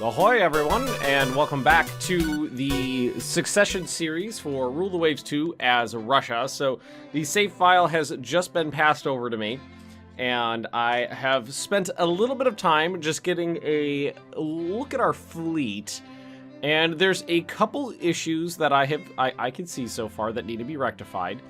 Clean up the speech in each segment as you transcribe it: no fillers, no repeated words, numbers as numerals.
Ahoy everyone, and welcome back to the Succession series for Rule the Waves 2 as Russia. So the save file has just been passed over to me, and I have spent a little bit of time just getting a look at our fleet. And there's a couple issues that I can see so far that need to be rectified.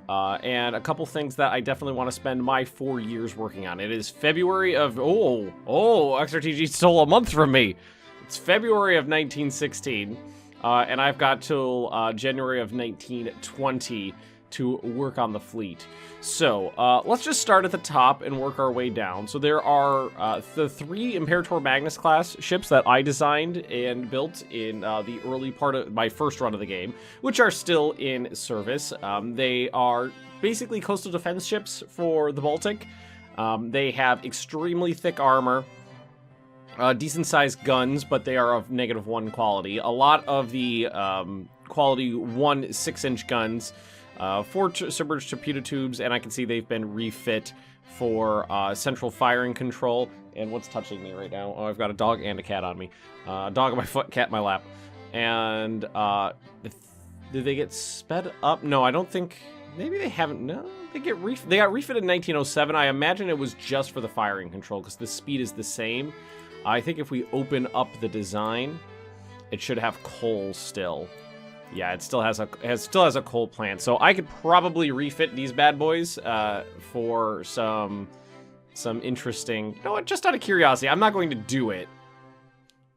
And a couple things that I definitely want to spend my 4 years working on. It is February of... XRTG stole a month from me. It's February of 1916, and I've got till January of 1920 to work on the fleet. So, let's just start at the top and work our way down. So there are the 3 Imperator Magnus class ships that I designed and built in the early part of my first run of the game, which are still in service. They are basically coastal defense ships for the Baltic. They have extremely thick armor, decent-sized guns, but they are of -1 quality. A lot of the quality 1 6-inch guns, 4 submerged torpedo tubes, and I can see they've been refit for central firing control. And what's touching me right now? Oh, I've got a dog and a cat on me. Dog on my foot, cat in my lap. And did they get sped up? No, I don't think. Maybe they haven't. No, they got refit in 1907. I imagine it was just for the firing control because the speed is the same. I think if we open up the design, it should have coal still. Yeah, it still has a coal plant, so I could probably refit these bad boys for some interesting. You know what? Just out of curiosity, I'm not going to do it.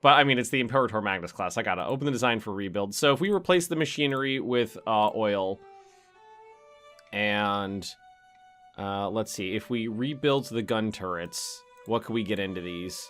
But I mean, it's the Imperator Magnus class. I gotta open the design for rebuild. So if we replace the machinery with oil, and let's see, if we rebuild the gun turrets, what could we get into these?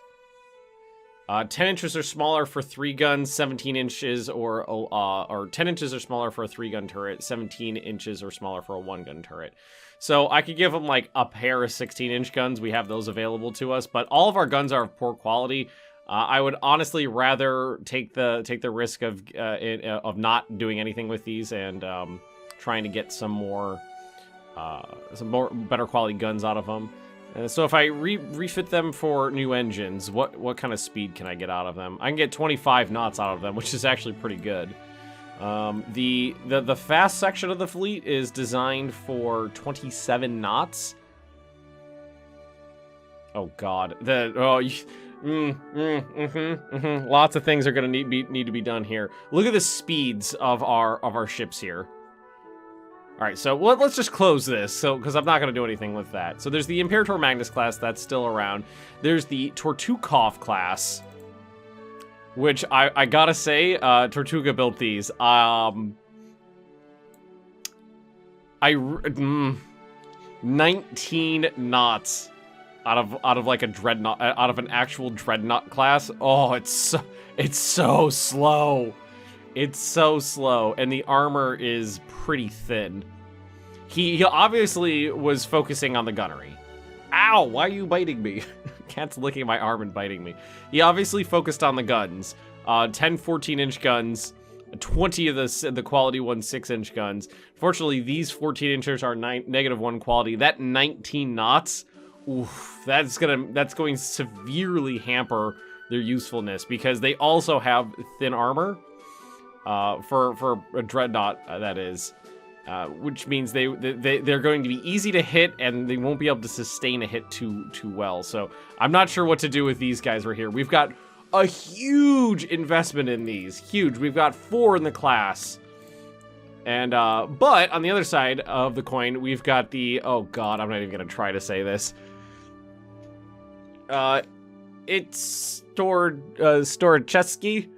10 inches or smaller for 3 guns, 17 inches or 10 inches or smaller for a 3-gun turret, 17 inches or smaller for a 1-gun turret. So I could give them like a pair of 16-inch guns. We have those available to us, but all of our guns are of poor quality. I would honestly rather take the risk of not doing anything with these and trying to get some better quality guns out of them. So if I refit them for new engines, what kind of speed can I get out of them? I can get 25 knots out of them, which is actually pretty good. The fast section of the fleet is designed for 27 knots. Oh God, lots of things are gonna need to be done here. Look at the speeds of our ships here. All right, so let's just close this, because I'm not going to do anything with that. So there's the Imperator Magnus class, that's still around. There's the Tortukov class, which I gotta say, Tortuga built these. 19 knots out of like a dreadnought, out of an actual dreadnought class. Oh, it's so slow. It's so slow, and the armor is pretty thin. He obviously was focusing on the gunnery. Ow, why are you biting me? Cat's licking my arm and biting me. He obviously focused on the guns. 10 14-inch guns, 20 of the quality 1 6-inch guns. Fortunately, these 14-inchers are -1 quality. That 19 knots, oof, that's going to severely hamper their usefulness because they also have thin armor. For a dreadnought, that is, which means they're going to be easy to hit and they won't be able to sustain a hit too well. So I'm not sure what to do with these guys right here. We've got a huge investment in these, huge. We've got 4 in the class, and but on the other side of the coin, we've got the God, I'm not even gonna try to say this. It's Storchesky.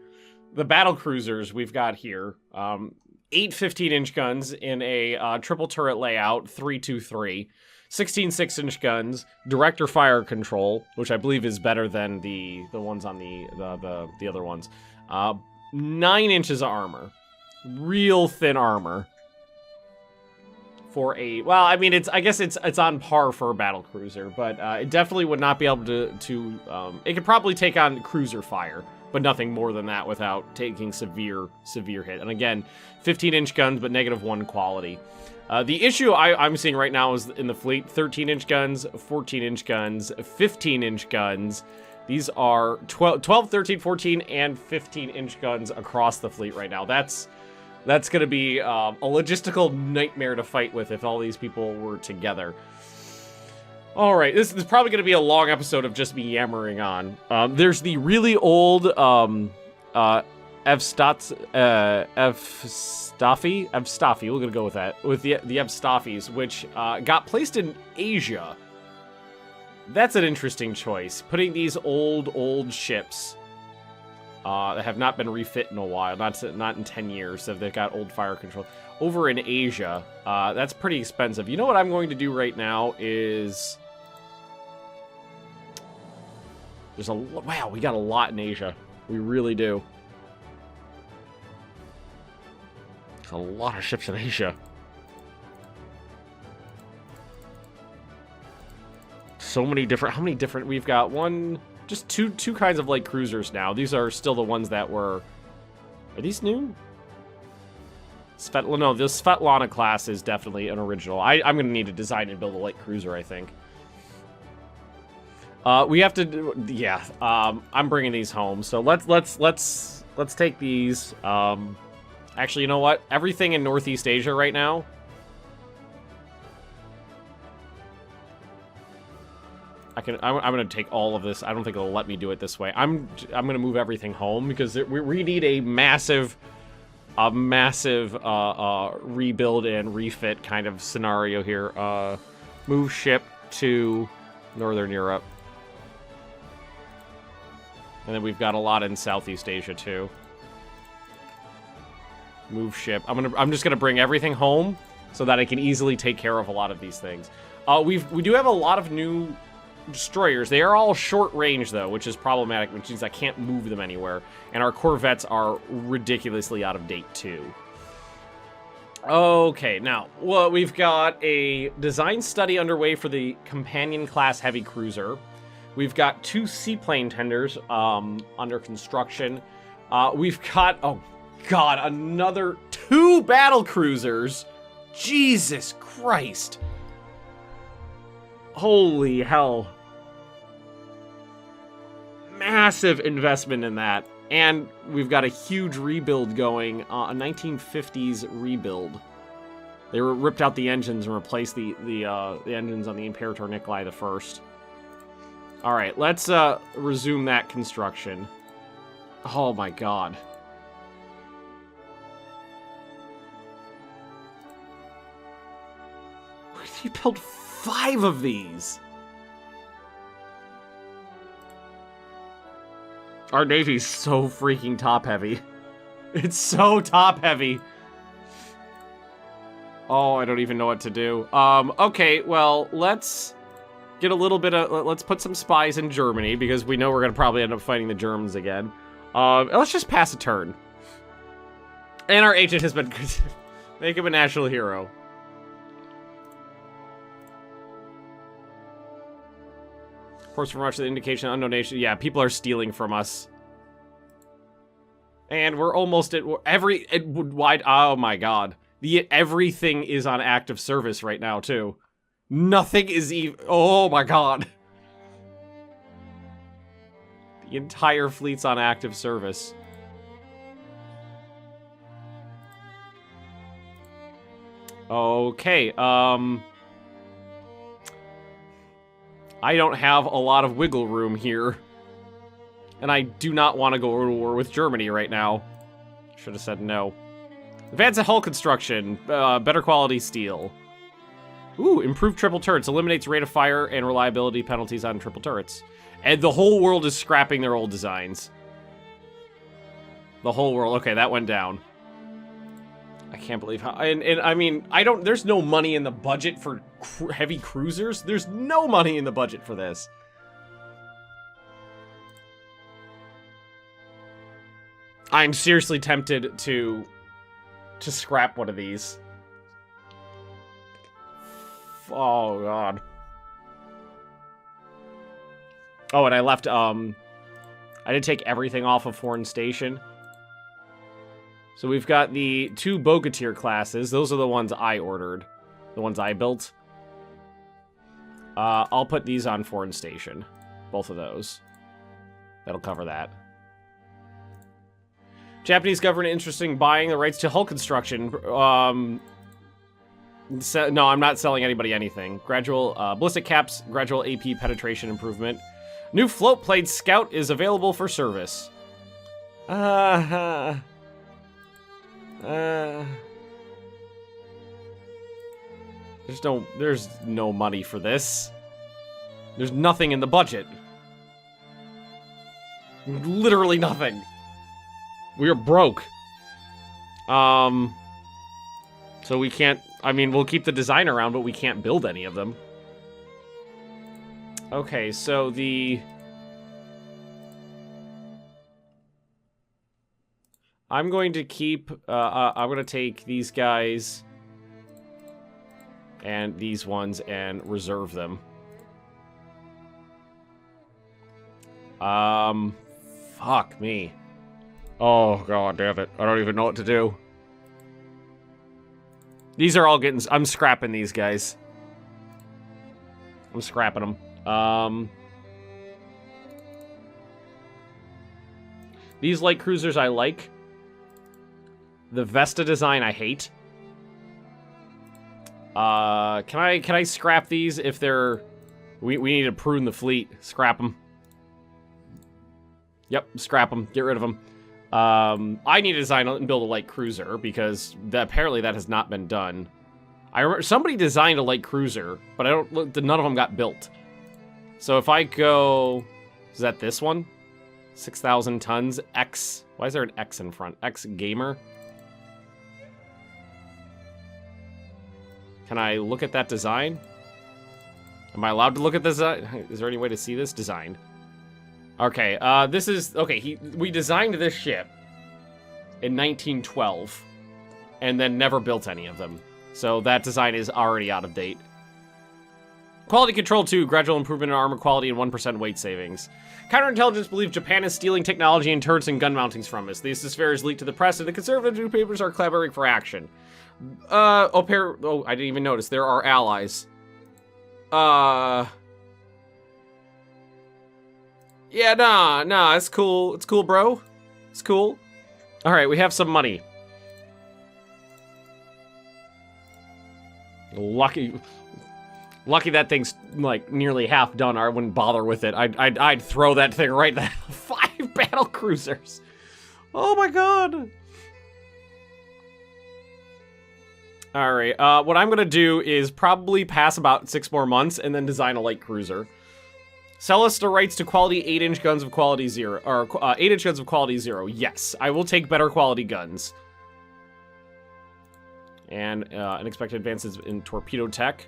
The battle cruisers we've got here, 8 15-inch guns in a triple turret layout, 3-2-3, 16 6-inch guns, director fire control, which I believe is better than the ones on the other ones. 9 inches of armor, real thin armor. For a, well, I mean, I guess it's on par for a battle cruiser, but it definitely would not be able to it could probably take on cruiser fire, but nothing more than that without taking severe hit. And again, 15-inch guns, but -1 quality. The issue I'm seeing right now is in the fleet, 13-inch guns, 14-inch guns, 15-inch guns, These are 12, 13, 14, and 15-inch guns across the fleet right now. That's going to be a logistical nightmare to fight with if all these people were together. All right, this is probably going to be a long episode of just me yammering on. There's the really old Evstafi, we're going to go with that, with the Evstafis, which got placed in Asia. That's an interesting choice. Putting these old ships that have not been refit in a while, not in 10 years, so they've got old fire control, over in Asia. That's pretty expensive. You know what I'm going to do right now is... Wow, we got a lot in Asia. We really do. There's a lot of ships in Asia. So many different... How many different... We've got just two kinds of light cruisers now. These are still the ones that were... Are these new? No, the Svetlana class is definitely an original. I'm going to need to design and build a light cruiser, I think. We have to do... Yeah, I'm bringing these home. So let's take these. Actually, you know what? Everything in Northeast Asia right now... I'm going to take all of this. I don't think it'll let me do it this way. I'm going to move everything home because we need a massive rebuild and refit kind of scenario here. Move ship to Northern Europe. And then we've got a lot in Southeast Asia too. Move ship. I'm just going to bring everything home so that I can easily take care of a lot of these things. We do have a lot of new destroyers. They are all short range though, which is problematic, which means I can't move them anywhere. And our corvettes are ridiculously out of date too. Okay, now, well, we've got a design study underway for the companion class heavy cruiser. We've got 2 seaplane tenders under construction. We've got, oh god, another 2 battle cruisers. Jesus Christ. Holy hell. Massive investment in that. And we've got a huge rebuild going, a 1950s rebuild. They ripped out the engines and replaced the engines on the Imperator Nikolai I. Alright, let's resume that construction. Oh my god. He built 5 of these. Our Navy's so freaking top-heavy. It's so top-heavy. Oh, I don't even know what to do. Okay, well, let's get a little bit of... Let's put some spies in Germany, because we know we're going to probably end up fighting the Germans again. Let's just pass a turn. And our agent has been... Make him a national hero. Reports from Russia, the indication unknown nation. Yeah, people are stealing from us. And we're almost at oh my god. Everything is on active service right now, too. Nothing is even... Oh my god. The entire fleet's on active service. Okay, I don't have a lot of wiggle room here. And I do not want to go to war with Germany right now. Should have said no. Advanced hull construction. Better quality steel. Ooh, improved triple turrets. Eliminates rate of fire and reliability penalties on triple turrets. And the whole world is scrapping their old designs. The whole world. Okay, that went down. I can't believe how... And I mean, there's no money in the budget for heavy cruisers. There's no money in the budget for this. I'm seriously tempted to scrap one of these. Oh, God. Oh, and I left, I did take everything off of Foreign Station. So we've got the 2 Bogatyr classes. Those are the ones I ordered. The ones I built. I'll put these on Foreign Station. Both of those. That'll cover that. Japanese government interested in buying the rights to hull construction. No, I'm not selling anybody anything. Gradual ballistic caps, gradual AP penetration improvement. New float plate scout is available for service. There's no money for this. There's nothing in the budget. Literally nothing. We are broke. So we can't, I mean, we'll keep the design around, but we can't build any of them. Okay, so I'm going to keep, I'm going to take these guys and these ones and reserve them. Fuck me. Oh, god damn it. I don't even know what to do. These are all getting, I'm scrapping these guys. I'm scrapping them. These light cruisers I like. The Vesta design I hate. Can I scrap these if they're... We need to prune the fleet. Scrap them. Yep, scrap them. Get rid of them. I need to design and build a light cruiser because apparently that has not been done. I remember somebody designed a light cruiser, but none of them got built. So if I go... Is that this one? 6,000 tons. X. Why is there an X in front? X Gamer. Can I look at that design? Am I allowed to look at this? Is there any way to see this? Designed. Okay, this is... Okay, we designed this ship in 1912 and then never built any of them. So that design is already out of date. Quality control 2, gradual improvement in armor quality and 1% weight savings. Counterintelligence believes Japan is stealing technology and turrets and gun mountings from us. This affair is leaked to the press and the conservative newspapers are collaborating for action. I didn't even notice. There are allies. Yeah, nah, it's cool. It's cool, bro. It's cool. Alright, we have some money. Lucky that thing's, like, nearly half done. I wouldn't bother with it. I'd throw that thing right there. 5 battle cruisers. Oh my god. Alright, what I'm gonna do is probably pass about 6 more months and then design a light cruiser. Sell us the rights to quality 8-inch guns of quality 0, or 8-inch guns of quality 0. Yes, I will take better quality guns. And unexpected advances in torpedo tech.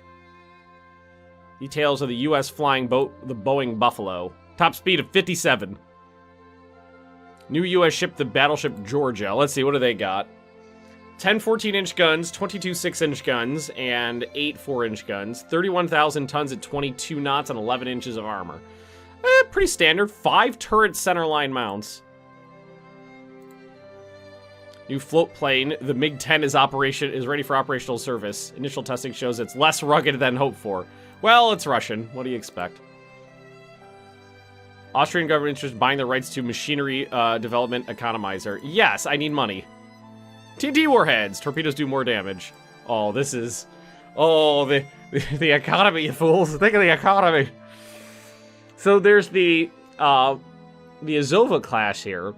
Details of the U.S. flying boat, the Boeing Buffalo. Top speed of 57. New U.S. ship, the battleship Georgia. Let's see, what do they got? 10 14-inch guns, 22 6-inch guns, and 8 4-inch guns. 31,000 tons at 22 knots and 11 inches of armor. Pretty standard. 5 turret centerline mounts. New float plane. The MiG-10 is ready for operational service. Initial testing shows it's less rugged than hoped for. Well, it's Russian. What do you expect? Austrian government interested in buying the rights to machinery development economizer. Yes, I need money. TNT warheads. Torpedoes do more damage. Oh, this is... Oh, the economy, you fools. Think of the economy. So there's the Azova class here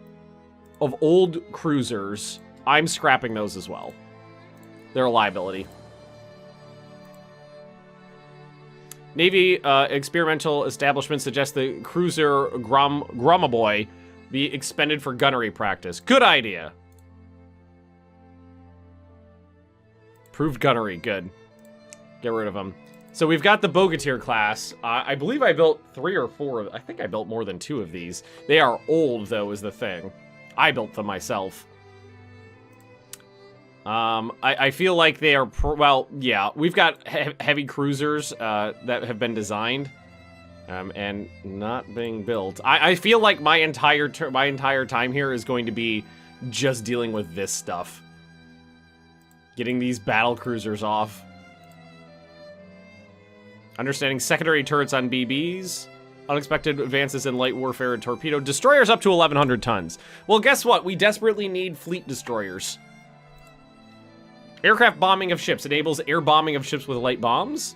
of old cruisers. I'm scrapping those as well. They're a liability. Navy experimental establishment suggests the cruiser Gromoboy be expended for gunnery practice. Good idea. Proved gunnery, good. Get rid of them. So we've got the Bogatyr class. I believe I built 3 or 4. I think I built more than 2 of these. They are old, though, is the thing. I built them myself. I feel like they are, well, yeah, we've got heavy cruisers that have been designed and not being built. I feel like my entire time here is going to be just dealing with this stuff. Getting these battle cruisers off. Understanding secondary turrets on BBs. Unexpected advances in light warfare and torpedo. Destroyers up to 1,100 tons. Well, guess what? We desperately need fleet destroyers. Aircraft bombing of ships enables air bombing of ships with light bombs.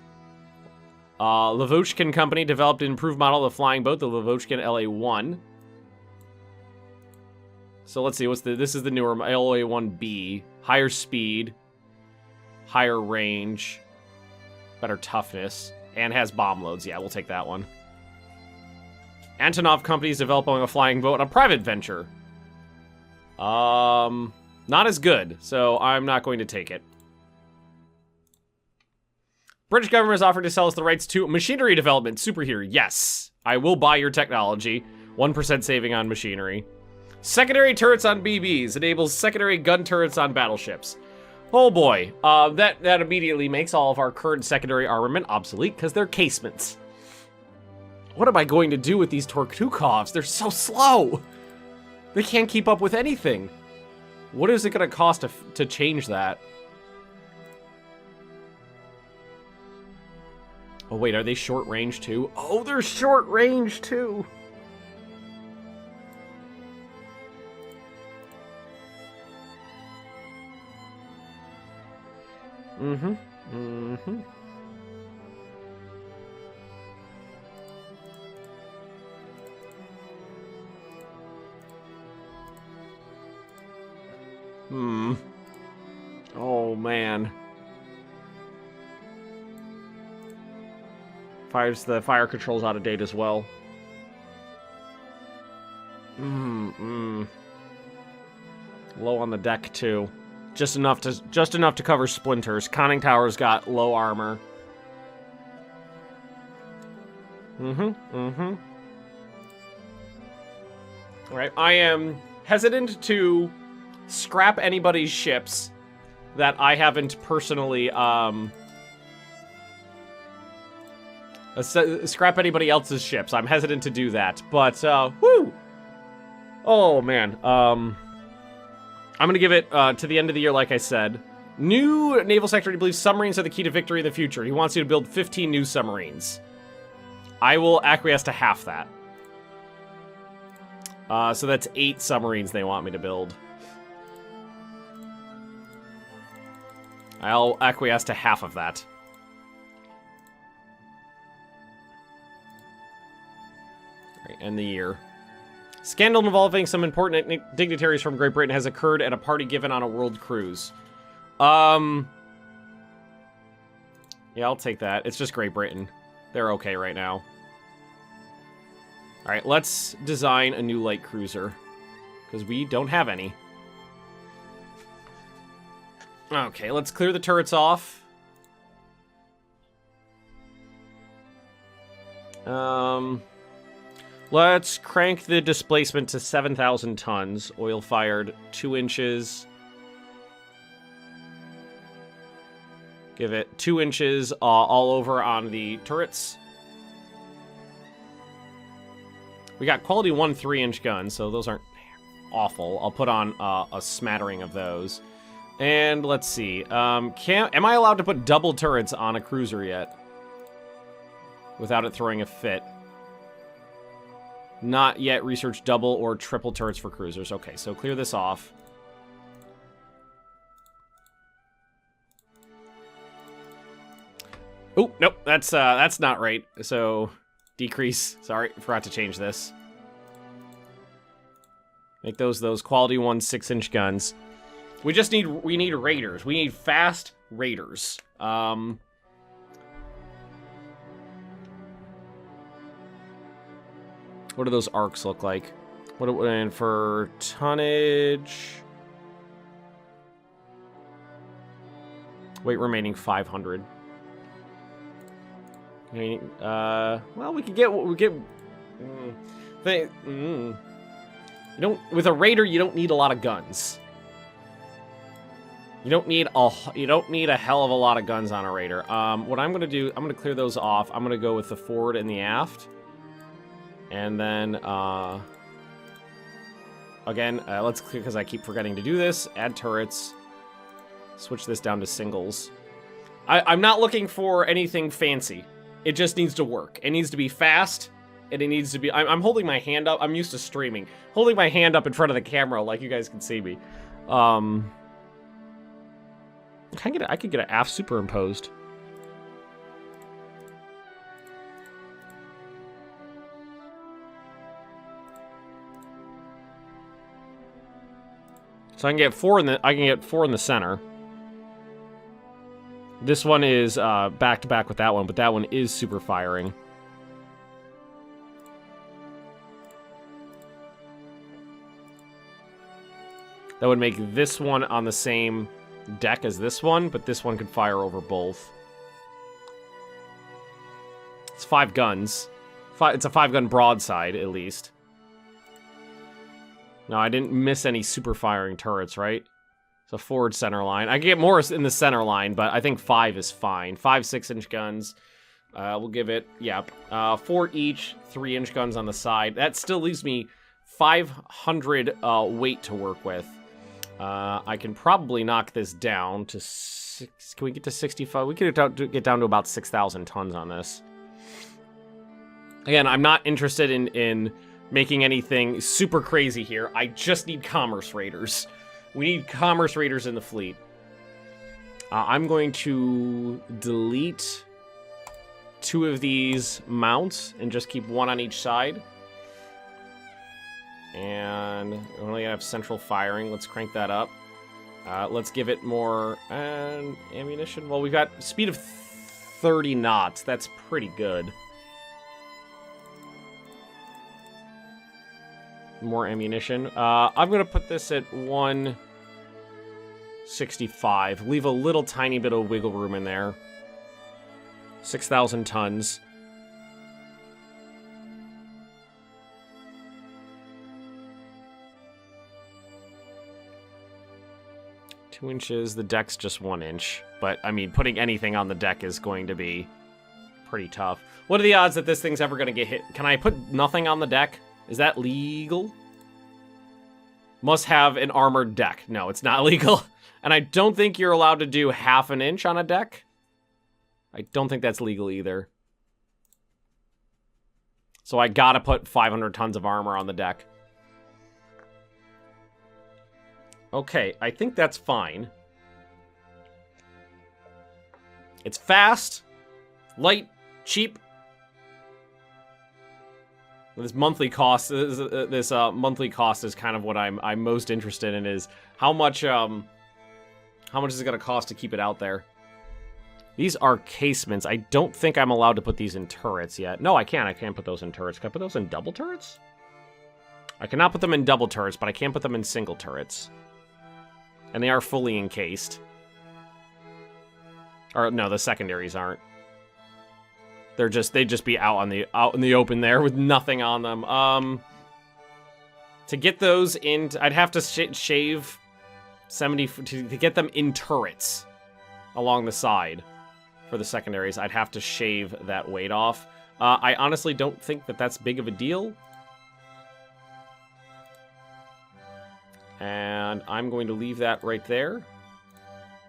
Lavochkin Company developed an improved model of the flying boat, the Lavochkin LA-1. So let's see, this is the newer LA-1B. Higher speed, higher range, better toughness, and has bomb loads. Yeah, we'll take that one. Antonov Company is developing a flying boat on a private venture. Not as good, so I'm not going to take it. British government has offered to sell us the rights to machinery development. Superhero, yes. I will buy your technology. 1% saving on machinery. Secondary turrets on BBs. Enables secondary gun turrets on battleships. Oh boy. That immediately makes all of our current secondary armament obsolete because they're casements. What am I going to do with these Tortukovs? They're so slow. They can't keep up with anything. What is it going to cost to change that? Oh, wait, are they short range too? Oh, they're short range too. Oh, man. The fire control's out of date as well. Low on the deck too. Just enough to cover splinters. Conning Tower's got low armor. Alright, I am hesitant to scrap anybody's ships that I haven't personally, scrap anybody else's ships. I'm hesitant to do that, but, whoo! Oh, man. I'm gonna give it, to the end of the year, like I said. New Naval Secretary believes submarines are the key to victory in the future. He wants you to build 15 new submarines. I will acquiesce to half that. So that's 8 submarines they want me to build. I'll acquiesce to half of that. Alright, end the year. Scandal involving some important dignitaries from Great Britain has occurred at a party given on a world cruise. Yeah, I'll take that. It's just Great Britain. They're okay right now. Alright, let's design a new light cruiser. Because we don't have any. Okay, let's clear the turrets off. Let's crank the displacement to 7,000 tons. Oil-fired, 2 inches. Give it 2 inches all over on the turrets. We got quality 1 3-inch guns, so those aren't awful. I'll put on a smattering of those. And let's see. Am I allowed to put double turrets on a cruiser yet? Without it throwing a fit. Not yet research double or triple turrets for cruisers. Okay, so clear this off. Oh, nope, that's not right. So, decrease. Sorry, forgot to change this. Make those quality 1 6-inch guns. We need raiders. We need fast raiders. What do those arcs look like? And for tonnage, weight remaining 500. Well, we could get what we get. You don't, with a raider, you don't need a lot of guns. You don't need a hell of a lot of guns on a raider. What I'm gonna do, I'm gonna clear those off. I'm gonna go with the forward and the aft. And then, again, let's clear, because I keep forgetting to do this. Add turrets. Switch this down to singles. I'm not looking for anything fancy. It just needs to work. It needs to be fast, and it needs to be... I'm holding my hand up. I'm used to streaming. Holding my hand up in front of the camera like you guys can see me. I could get an aft superimposed. So I can get four in the center. This one is back to back with that one, but that one is super firing. That would make this one on the same deck as this one, but this one could fire over both. It's 5 guns. It's a 5-gun broadside, at least. No, I didn't miss any super firing turrets, right? It's a forward center line. I can get more in the center line, but I think 5 is fine. 5 6-inch guns. We'll give it, 4 each, 3-inch guns on the side. That still leaves me 500 weight to work with. I can probably knock this down to 6. Can we get to 65? We could get down to about 6,000 tons on this. Again, I'm not interested in making anything super crazy here. I just need commerce raiders. We need commerce raiders in the fleet. I'm going to delete 2 of these mounts and just keep 1 on each side. And we're only gonna have central firing. Let's crank that up. Let's give it more ammunition. Well, we've got speed of 30 knots. That's pretty good. More ammunition. I'm gonna put this at 165. Leave a little tiny bit of wiggle room in there. 6,000 tons. Two inches. The deck's just 1 inch. But, I mean, putting anything on the deck is going to be pretty tough. What are the odds that this thing's ever going to get hit? Can I put nothing on the deck? Is that legal? Must have an armored deck. No, it's not legal. And I don't think you're allowed to do 1/2 inch on a deck. I don't think that's legal either. So I gotta put 500 tons of armor on the deck. Okay, I think that's fine. It's fast, light, cheap. This monthly cost, monthly cost is kind of what I'm most interested in. Is how much is it gonna cost to keep it out there? These are casements. I don't think I'm allowed to put these in turrets yet. No, I can't. I can't put those in turrets. Can I put those in double turrets? I cannot put them in double turrets, but I can put them in single turrets. And they are fully encased. Or no, the secondaries aren't. They'd just be out in the open there with nothing on them. To get those in, I'd have to shave 70 to get them in turrets along the side for the secondaries. I'd have to shave that weight off. I honestly don't think that that's big of a deal. And I'm going to leave that right there.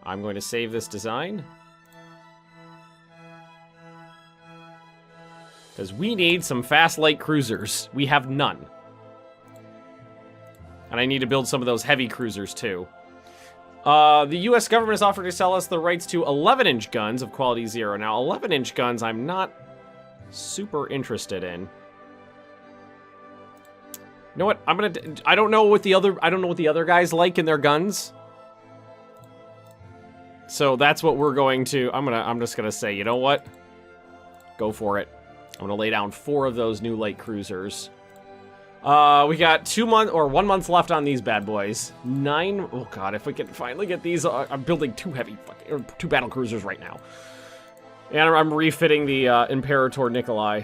I'm going to save this design. Because we need some fast light cruisers. We have none. And I need to build some of those heavy cruisers too. The US government has offered to sell us the rights to 11-inch guns of quality 0. Now, 11-inch guns I'm not super interested in. You know what? I don't know what the other guys like in their guns. So that's what we're going to. I'm just gonna say, you know what? Go for it. I'm gonna lay down 4 of those new light cruisers. We got 1 month left on these bad boys. 9. Oh god, if we can finally get these, I'm building 2 2 battle cruisers right now, and I'm refitting the Imperator Nikolai.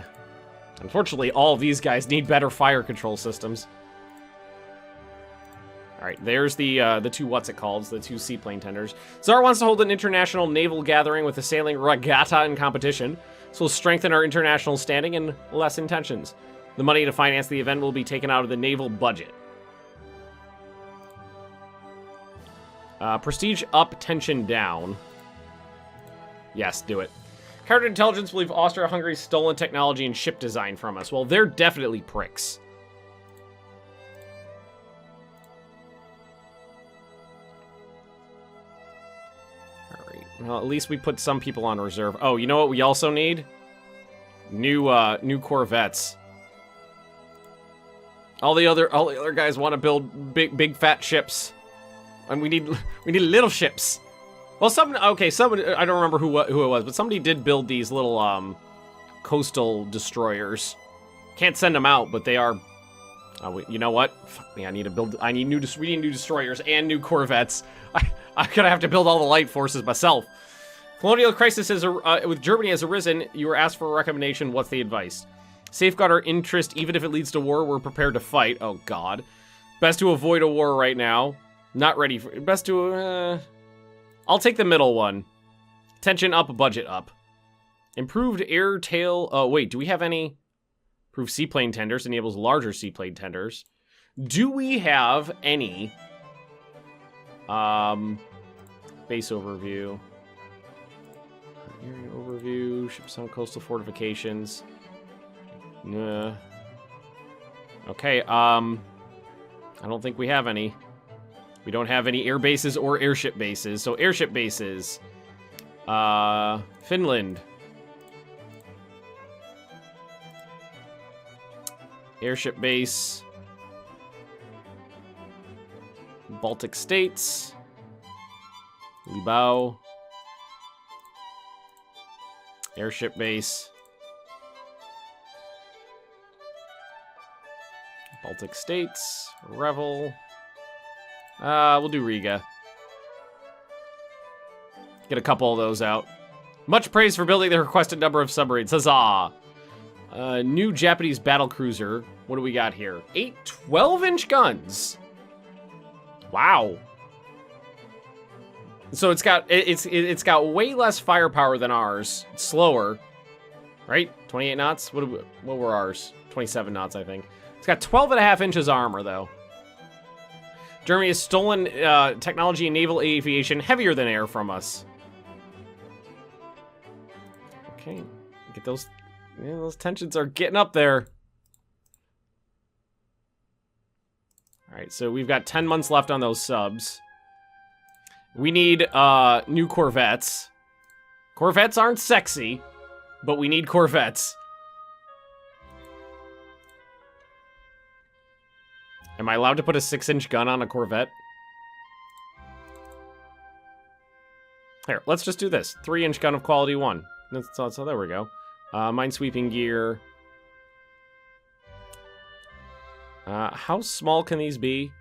Unfortunately, all of these guys need better fire control systems. All right, there's the 2 the 2 seaplane tenders. Tsar wants to hold an international naval gathering with a sailing regatta in competition. This will strengthen our international standing and lessen tensions. The money to finance the event will be taken out of the naval budget. Prestige up, tension down. Yes, do it. Heritage Intelligence believe Austria-Hungary's stolen technology and ship design from us. Well, they're definitely pricks. Alright, well, at least we put some people on reserve. Oh, you know what we also need? New Corvettes. All the other guys want to build big fat ships. And we need little ships. Well, somebody, I don't remember who it was, but somebody did build these little coastal destroyers. Can't send them out, but they are. You know what? Fuck me, we need new destroyers and new corvettes. I'm gonna have to build all the light forces myself. Colonial crisis with Germany has arisen. You were asked for a recommendation. What's the advice? Safeguard our interest, even if it leads to war. We're prepared to fight. Oh God, best to avoid a war right now. Not ready for. Best to. I'll take the middle one. Tension up, budget up. Improved air tail. Oh, wait, do we have any? Improved seaplane tenders enables larger seaplane tenders. Do we have any? Base overview. Area overview. Ships on coastal fortifications. Okay, I don't think we have any. We don't have any air bases or airship bases. So airship bases. Finland. Airship base. Baltic states. Libau. Airship base. Baltic states. Revel. We'll do Riga. Get a couple of those out. Much praise for building the requested number of submarines. Huzzah! New Japanese battle cruiser. What do we got here? 8 12-inch guns. Wow. So it's got way less firepower than ours. It's slower, right? 28 knots. What were ours? 27 knots, I think. It's got 12.5 inches armor though. Germany has stolen technology in naval aviation heavier than air from us. Okay, get those. Yeah, those tensions are getting up there. All right, so we've got 10 months left on those subs. We need new corvettes. Corvettes aren't sexy, but we need corvettes. Am I allowed to put a 6-inch gun on a corvette? Here, let's just do this. 3-inch gun of quality 1. So there we go. Minesweeping gear. How small can these be?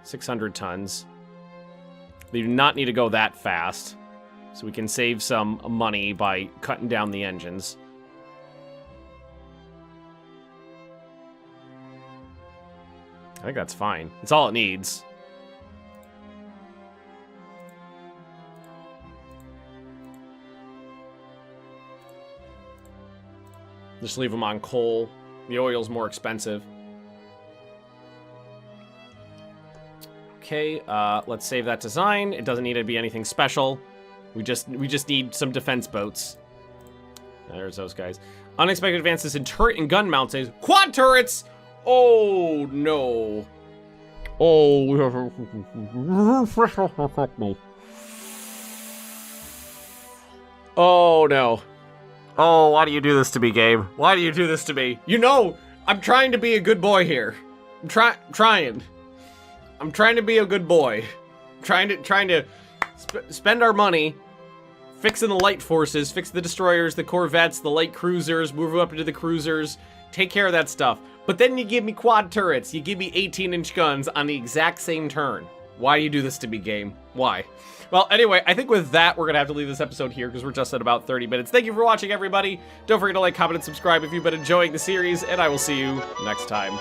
600 tons. They do not need to go that fast. So we can save some money by cutting down the engines. I think that's fine. It's all it needs. Just leave them on coal. The oil's more expensive. Okay, let's save that design. It doesn't need to be anything special. We just need some defense boats. There's those guys. Unexpected advances in turret and gun mounts. Quad turrets! Oh, no. Oh, we have oh, no. Oh, why do you do this to me, game? Why do you do this to me? You know, I'm trying to be a good boy here. I'm trying. I'm trying to be a good boy. Trying to spend our money fixing the light forces, fix the destroyers, the corvettes, the light cruisers, move up into the cruisers, take care of that stuff. But then you give me quad turrets. You give me 18-inch guns on the exact same turn. Why do you do this to me, game? Why? Well, anyway, I think with that, we're going to have to leave this episode here because we're just at about 30 minutes. Thank you for watching, everybody. Don't forget to like, comment, and subscribe if you've been enjoying the series, and I will see you next time.